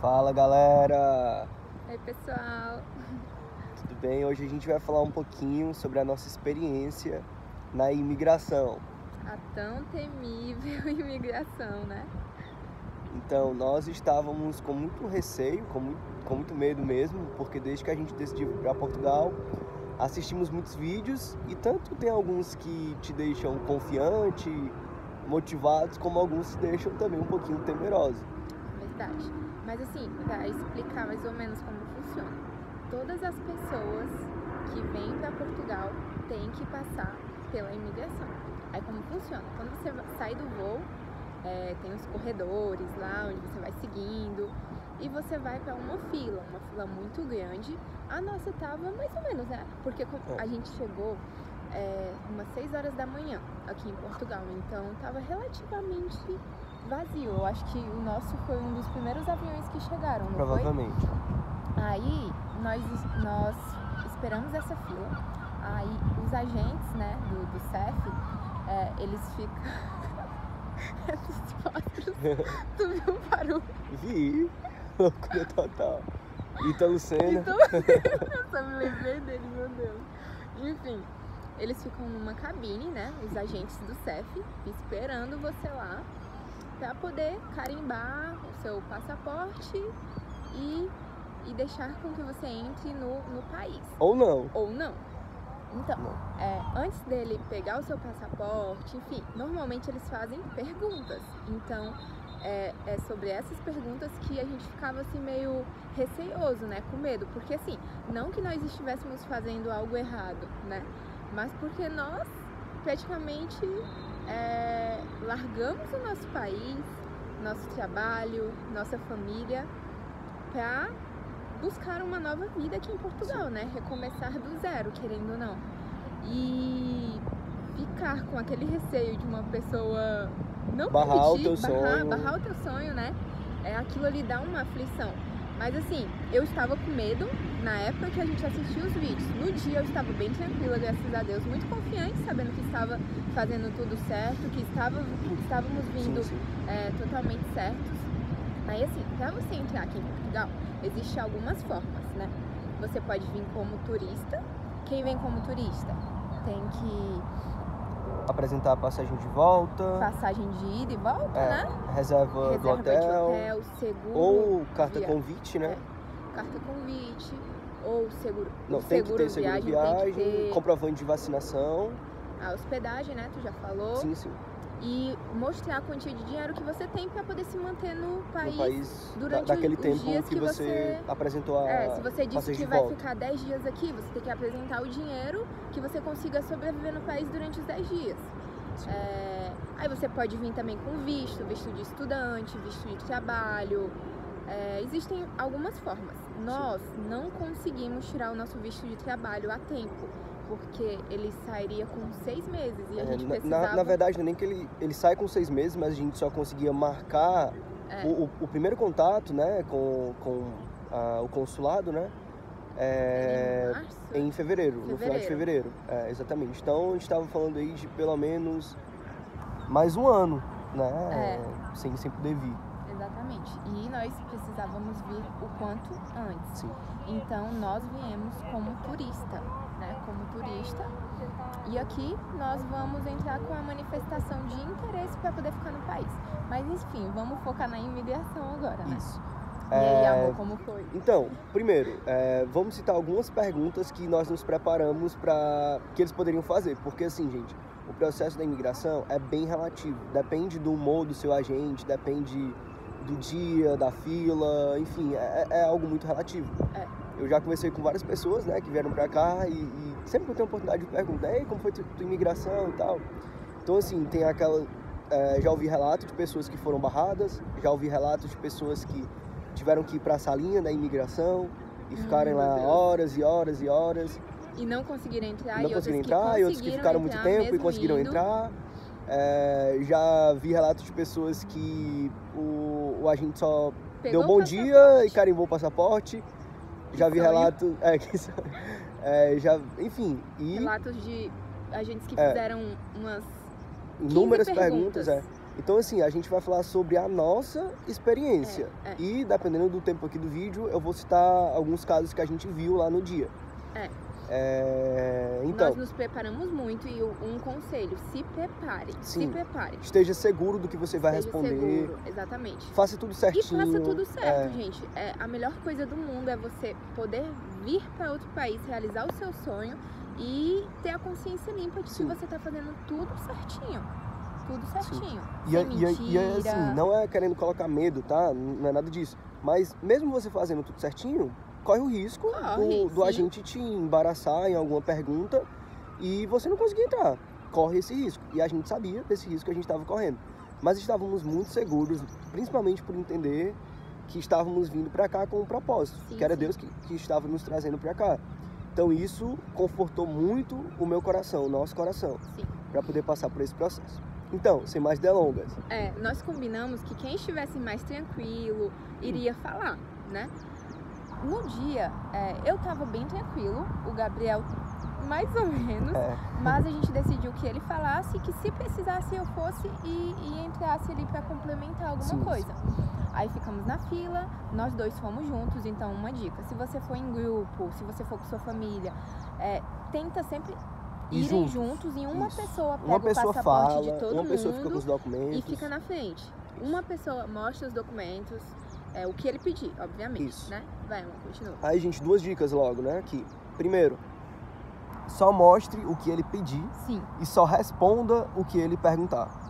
Fala galera, Oi pessoal, tudo bem? Hoje a gente vai falar um pouquinho sobre a nossa experiência na imigração. a tão temível imigração, né? Então, nós estávamos com muito receio, com muito medo mesmo, porque desde que a gente decidiu ir para Portugal, assistimos muitos vídeos e tanto tem alguns que te deixam confiante, motivados, como alguns te deixam também um pouquinho temeroso. Verdade. Mas assim, para explicar mais ou menos como funciona. Todas as pessoas que vêm para Portugal têm que passar pela imigração. Aí como funciona? Quando você sai do voo, tem os corredores lá onde você vai seguindo e você vai para uma fila muito grande. A nossa tava mais ou menos, né? Porque a gente chegou umas 6 horas da manhã aqui em Portugal, então tava relativamente vazio. Eu acho que o nosso foi um dos primeiros aviões que chegaram, não Provavelmente. foi? Aí nós esperamos essa fila. Aí os agentes, né, do CEF, eles ficam... Esses quadros. Tu viu o barulho? Vi, loucura total. Ítalo Senna. Então, eu só me lembrei dele, meu Deus. Enfim, eles ficam numa cabine, né, os agentes do CEF, esperando você lá para poder carimbar o seu passaporte e deixar com que você entre no país. Ou não. Ou não. Então, antes dele pegar o seu passaporte, enfim, normalmente eles fazem perguntas. Então, é sobre essas perguntas que a gente ficava assim meio receoso, né, com medo. Porque assim, não que nós estivéssemos fazendo algo errado, né, mas porque nós praticamente largamos o nosso país, nosso trabalho, nossa família para buscar uma nova vida aqui em Portugal, né? Recomeçar do zero, querendo ou não. E ficar com aquele receio de uma pessoa não barrar permitir, o teu sonho. barrar o teu sonho, né? Aquilo ali dá uma aflição. Mas assim, eu estava com medo na época que a gente assistiu os vídeos. No dia eu estava bem tranquila, graças a Deus, muito confiante, sabendo que estava fazendo tudo certo, que estávamos vindo Sim. totalmente certos. Aí assim, para você entrar aqui em Portugal, existem algumas formas, né? Você pode vir como turista. Quem vem como turista tem que apresentar a passagem de volta, passagem de ida e volta, né? reserva do de hotel, seguro, ou carta convite, né? Carta convite, ou seguro. Não, tem que ter seguro viagem, tem que ter comprovante de vacinação. A hospedagem, né? Tu já falou. Sim, sim. E mostrar a quantia de dinheiro que você tem para poder se manter no país durante daquele tempo que você apresentou a se você disse que vai ficar 10 dias aqui, você tem que apresentar o dinheiro que você consiga sobreviver no país durante os 10 dias. Aí você pode vir também com visto de estudante, visto de trabalho. Existem algumas formas. Nós não conseguimos tirar o nosso visto de trabalho a tempo, porque ele sairia com 6 meses e a gente precisava... Na verdade, não é nem que ele sai com 6 meses, mas a gente só conseguia marcar o primeiro contato, né, com o consulado, né, em fevereiro, no final de fevereiro. Exatamente. Então, a gente estava falando aí de pelo menos mais um ano, né, sem poder vir. Exatamente. E nós precisávamos vir o quanto antes. Sim. Então, nós viemos como turista, né? Como turista. E aqui nós vamos entrar com a manifestação de interesse para poder ficar no país. Mas, enfim, vamos focar na imigração agora, né? Isso. E aí, amor, como foi? Então, primeiro, vamos citar algumas perguntas que nós nos preparamos para que eles poderiam fazer. Porque, assim, gente, o processo da imigração é bem relativo. Depende do humor do seu agente, depende do dia, da fila, enfim, é algo muito relativo. Eu já conversei com várias pessoas, né, que vieram pra cá e sempre que eu tenho a oportunidade de perguntar, ei, como foi tua imigração e tal. Então, assim, tem aquela... já ouvi relatos de pessoas que foram barradas, já ouvi relatos de pessoas que tiveram que ir pra salinha da imigração e ficarem lá horas e horas e horas. E não conseguiram entrar, e outros que ficaram muito tempo e conseguiram entrar. Já vi relatos de pessoas que o agente só deu bom dia e carimbou o passaporte. Já vi relatos... enfim... relatos de agentes que fizeram umas inúmeras perguntas. Então, assim, a gente vai falar sobre a nossa experiência. E, dependendo do tempo aqui do vídeo, eu vou citar alguns casos que a gente viu lá no dia. Então, nós nos preparamos muito e um conselho, se prepare. Sim. Se prepare. Esteja seguro do que você vai responder. Seguro, exatamente. Faça tudo certinho. E faça tudo certo, gente. A melhor coisa do mundo é você poder vir para outro país, realizar o seu sonho e ter a consciência limpa de que você tá fazendo tudo certinho. Tudo certinho. E assim, não é querendo colocar medo, tá? Não é nada disso. Mas mesmo você fazendo tudo certinho, corre o risco do agente te embaraçar em alguma pergunta e você não conseguir entrar. Corre esse risco. E a gente sabia desse risco que a gente estava correndo. Mas estávamos muito seguros, principalmente por entender que estávamos vindo para cá com um propósito. Que era Deus que estava nos trazendo para cá. Então isso confortou muito o meu coração, o nosso coração, para poder passar por esse processo. Então, sem mais delongas. Nós combinamos que quem estivesse mais tranquilo iria falar, né? No dia, eu tava bem tranquilo, o Gabriel mais ou menos, mas a gente decidiu que ele falasse, que se precisasse eu fosse e entrasse ali para complementar alguma coisa. Aí ficamos na fila, nós dois fomos juntos, então uma dica, se você for em grupo, se você for com sua família, tenta sempre irem juntos e uma pessoa pega o passaporte de todo mundo, uma pessoa fica com os documentos e fica na frente. Uma pessoa mostra os documentos, o que ele pedir, obviamente, né? Vai, amor, continua. Aí, gente, 2 dicas logo, né? Aqui. Primeiro, só mostre o que ele pedir e só responda o que ele perguntar.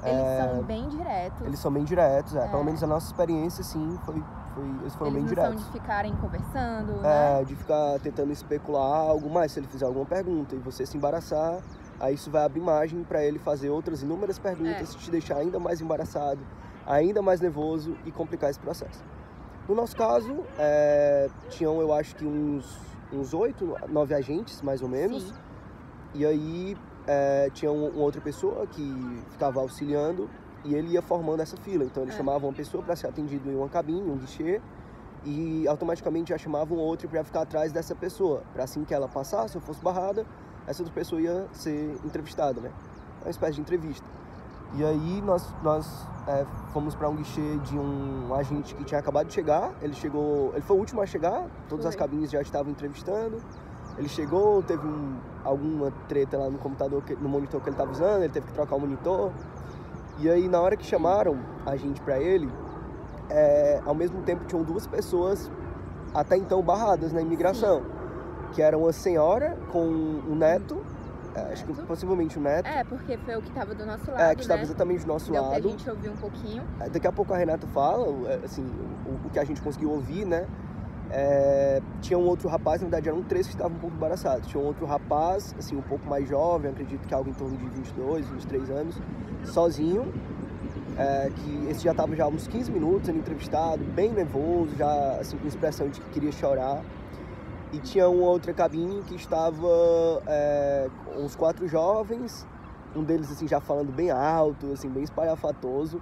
Eles são bem diretos. Eles são bem diretos, Pelo menos a nossa experiência, sim, eles foram bem diretos. Eles não são de ficarem conversando, né? De ficar tentando especular algo, mas se ele fizer alguma pergunta e você se embaraçar, aí isso vai abrir margem para ele fazer outras inúmeras perguntas, te deixar ainda mais embaraçado, ainda mais nervoso e complicar esse processo. No nosso caso, tinham, eu acho que uns 8, 9 agentes, mais ou menos. E aí tinha uma outra pessoa que ficava auxiliando e ele ia formando essa fila. Então ele chamava uma pessoa para ser atendido em uma cabine, um guichê, e automaticamente já chamava um outro para ficar atrás dessa pessoa, para assim que ela passasse ou fosse barrada, essa outra pessoa ia ser entrevistada, né? Uma espécie de entrevista. E aí nós fomos para um guichê de um agente que tinha acabado de chegar. Ele foi o último a chegar, todas as cabines já estavam entrevistando. Ele chegou, teve alguma treta lá no computador, no monitor que ele estava usando, ele teve que trocar o monitor. E aí na hora que chamaram a gente para ele, ao mesmo tempo tinham 2 pessoas até então barradas na imigração, que era uma senhora com um neto. Acho que possivelmente o neto. Porque foi o que estava do nosso lado, que estava exatamente do nosso lado. Deu pra gente ouvir um pouquinho. Daqui a pouco a Renata fala, assim, o que a gente conseguiu ouvir, né? Tinha um outro rapaz, na verdade eram 3 que estavam um pouco embaraçados. Tinha um outro rapaz, assim, um pouco mais jovem, acredito que algo em torno de 22, 23 anos, sozinho. Que esse já estava já há uns 15 minutos sendo entrevistado, bem nervoso, já assim, com expressão de que queria chorar. E tinha uma outra cabine que estava uns 4 jovens, um deles assim já falando bem alto, assim, bem espalhafatoso.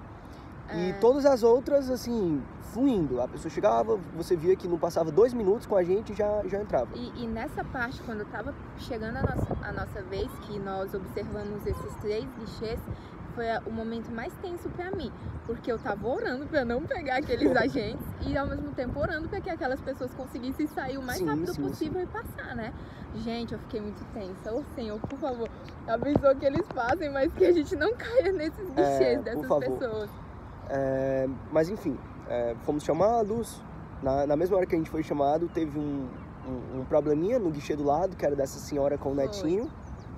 E todas as outras, assim, fluindo. A pessoa chegava, você via que não passava 2 minutos com a gente e já entrava. E nessa parte, quando estava chegando a nossa vez, que nós observamos esses 3 guichês, foi o momento mais tenso pra mim, porque eu tava orando pra não pegar aqueles agentes e ao mesmo tempo orando pra que aquelas pessoas conseguissem sair o mais rápido possível e passar, né? Gente, eu fiquei muito tensa. Ô Senhor, por favor, abençoa o que eles fazem, mas que a gente não caia nesses guichês dessas pessoas. Mas enfim, fomos chamados. Na mesma hora que a gente foi chamado, teve um probleminha no guichê do lado, que era dessa senhora com o netinho.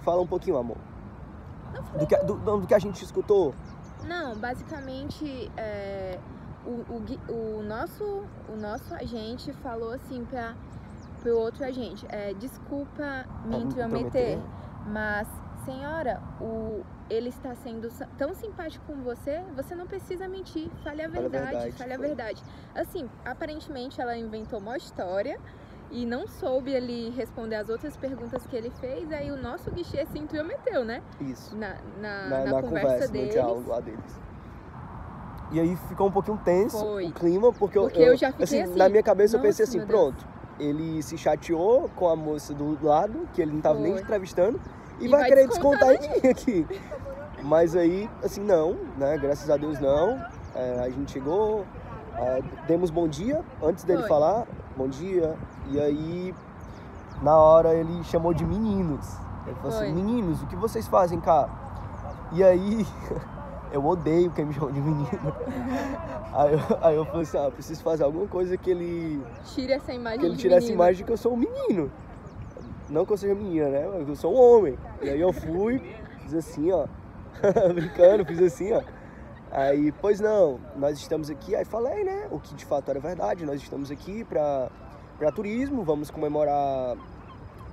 Fala um pouquinho, amor. Do que a gente escutou? Não, basicamente o nosso agente falou assim pro outro agente, desculpa me intrometer, mas senhora, ele está sendo tão simpático com você, você não precisa mentir, fale a verdade. Assim, aparentemente ela inventou uma história e não soube ali responder as outras perguntas que ele fez, aí o nosso guichê se intrometeu, né? Isso. Na conversa deles. No diálogo lá deles. E aí ficou um pouquinho tenso o clima, porque eu já fiquei assim, na minha cabeça eu pensei assim, pronto, ele se chateou com a moça do lado, que ele não estava nem entrevistando, e vai querer descontar em mim aqui. Mas aí, assim, não, né? Graças a Deus não. A gente chegou, demos bom dia, antes dele Foi. falar, bom dia. E aí, na hora, ele chamou de meninos. Ele falou Foi. assim, meninos, o que vocês fazem cá? E aí, eu odeio quem me chama de menino. Aí eu falei assim, preciso fazer alguma coisa que ele Tire essa imagem de tire essa menino. imagem de que eu sou um menino. Não que eu seja menina, né? Mas eu sou um homem. E aí eu fui, fiz assim, ó. Brincando, fiz assim, ó. Aí, pois não, nós estamos aqui, aí falei, né? O que de fato era verdade, nós estamos aqui pra turismo, vamos comemorar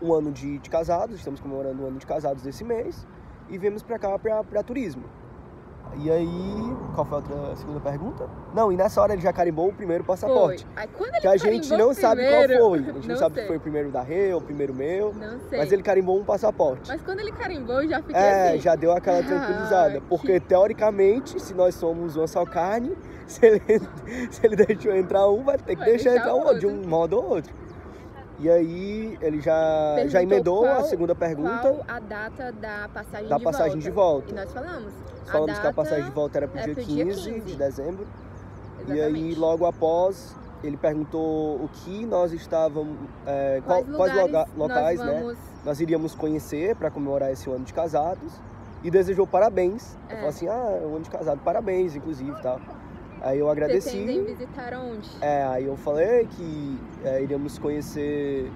um ano de casados, estamos comemorando um ano de casados desse mês e viemos pra cá pra turismo. E aí, qual foi a segunda pergunta? Não, e nessa hora ele já carimbou o primeiro passaporte. Foi. Aí, quando ele Que a gente carimbou não o sabe qual primeiro, foi. A gente não sabe se foi o primeiro da Rê ou o primeiro meu. Não sei. Mas ele carimbou um passaporte. Mas quando ele carimbou, eu já fiquei assim. Já deu aquela tranquilizada. Porque, teoricamente, se nós somos uma só carne, se ele deixou entrar um, vai ter que deixar entrar o outro, de um modo ou outro. E aí, ele já emendou a segunda pergunta. Qual a data da passagem de volta. E nós falamos. Falamos que a passagem de volta era pro dia 15 de dezembro. Exatamente. E aí, logo após, ele perguntou o que nós estávamos... quais locais, né? Nós iríamos conhecer para comemorar esse ano de casados. E desejou parabéns. Eu falei assim, o ano de casado, parabéns, inclusive, tá? Aí eu agradeci. Você pretendem visitar onde? Aí eu falei que iríamos conhecer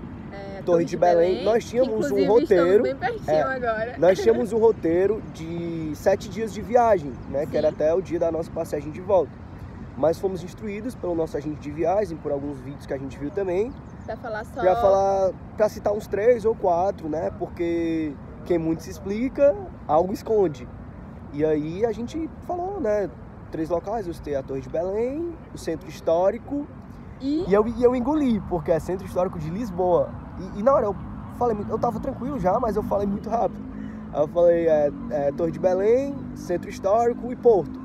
Torre de Belém. Nós tínhamos um roteiro. Bem pertinho agora. Nós tínhamos um roteiro de 7 dias de viagem, né? Sim. Que era até o dia da nossa passagem de volta. Mas fomos instruídos pelo nosso agente de viagem, por alguns vídeos que a gente viu também, para citar uns 3 ou 4, né? Porque quem muito se explica, algo esconde. E aí a gente falou, né? 3 locais, eu citei a Torre de Belém, o Centro Histórico e eu engoli, porque é Centro Histórico de Lisboa. E na hora eu falei, eu tava tranquilo já, mas eu falei muito rápido. Aí eu falei, Torre de Belém, Centro Histórico e Porto.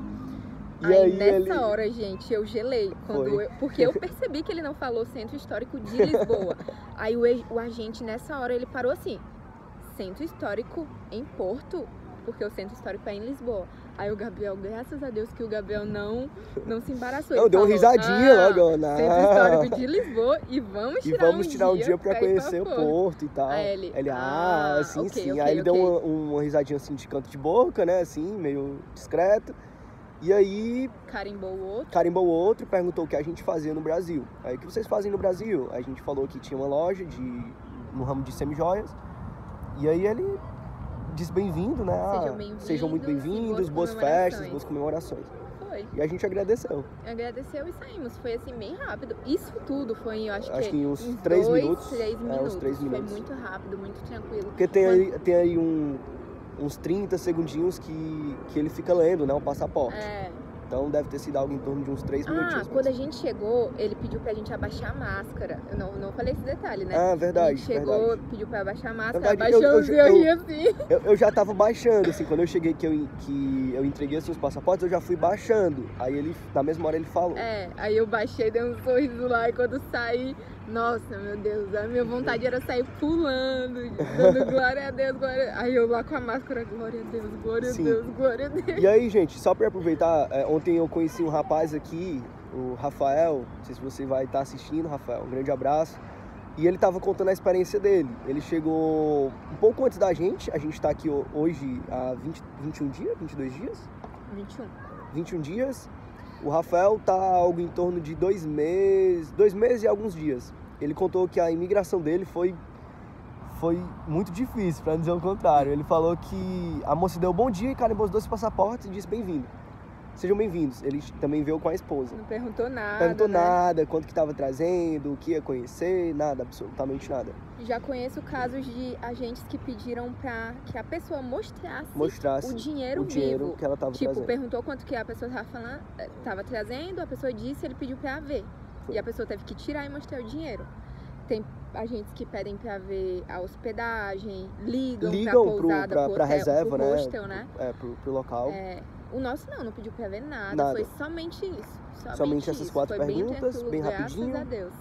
E aí nessa hora, gente, eu gelei, porque eu percebi que ele não falou Centro Histórico de Lisboa. Aí o agente, nessa hora, ele parou assim, Centro Histórico em Porto? Porque o Centro Histórico é em Lisboa. Aí o Gabriel, graças a Deus que o Gabriel não se embaraçou. Não, deu uma risadinha logo. Centro Histórico de Lisboa e vamos tirar um dia pra conhecer o Porto e tal. Aí ele sim. Okay, aí ele deu uma risadinha assim de canto de boca, né, assim, meio discreto. E aí... Carimbou o outro e perguntou o que a gente fazia no Brasil. Aí, o que vocês fazem no Brasil? A gente falou que tinha uma loja no ramo de semijoias. E aí ele... disse bem-vindo, né? Sejam muito bem-vindos, boas festas, boas comemorações. Foi. E a gente agradeceu. Agradeceu e saímos. Foi assim, bem rápido. Isso tudo foi, eu acho que em uns 3 minutos. 3 minutos. Uns 3 minutos. Foi muito rápido, muito tranquilo. Porque tem aí uns 30 segundinhos que ele fica lendo, né? O passaporte. Então deve ter sido algo em torno de uns 3 minutinhos. Quando a gente chegou, ele pediu pra gente abaixar a máscara. Eu não falei esse detalhe, né? Verdade. A gente chegou, pediu pra abaixar a máscara, verdade, abaixamos eu ri assim. Eu já tava baixando, assim, quando eu cheguei que eu entreguei assim, os passaportes, eu já fui baixando. Aí ele, na mesma hora ele falou. Aí eu baixei, dei um sorriso lá e quando saí, nossa, meu Deus, a minha vontade era sair pulando, dando glória a Deus, Aí eu lá com a máscara, glória a Deus, glória a Deus, glória a Deus. E aí, gente, só pra aproveitar, ontem eu conheci um rapaz aqui, o Rafael, não sei se você vai estar assistindo, Rafael, um grande abraço. E ele tava contando a experiência dele. Ele chegou um pouco antes da gente tá aqui hoje há 21 dias, 22 dias? 21 dias. O Rafael tá algo em torno de 2 meses e alguns dias. Ele contou que a imigração dele foi muito difícil, para não dizer o contrário. Ele falou que a moça deu bom dia e carimbou os 2 passaportes e disse bem-vindo. Sejam bem-vindos. Ele também veio com a esposa. Não perguntou nada. Perguntou nada, quanto que estava trazendo, o que ia conhecer, nada, absolutamente nada. Já conheço casos de agentes que pediram para que a pessoa mostrasse o dinheiro vivo. Que ela estava trazendo. Perguntou quanto que a pessoa estava trazendo, a pessoa disse, ele pediu para ver. E a pessoa teve que tirar e mostrar o dinheiro. Tem agentes que pedem para ver a hospedagem, ligam para pousada, para reserva, pro hostel, né? Pro local. O nosso não pediu para ver nada, foi somente isso. Somente essas 4 foi perguntas, bem rapidinho. Graças a Deus.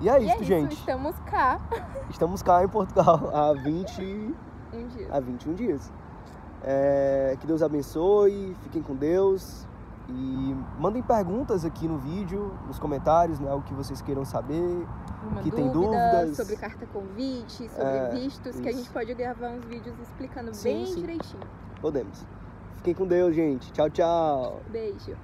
E é isso, gente. Estamos cá. Estamos cá em Portugal há 21 dias. Que Deus abençoe, fiquem com Deus. E mandem perguntas aqui no vídeo, nos comentários, né? O que vocês queiram saber. Que tem dúvidas sobre carta convite, sobre vistos, isso. Que a gente pode gravar uns vídeos explicando bem direitinho. Podemos. Fiquem com Deus, gente. Tchau, tchau. Beijo.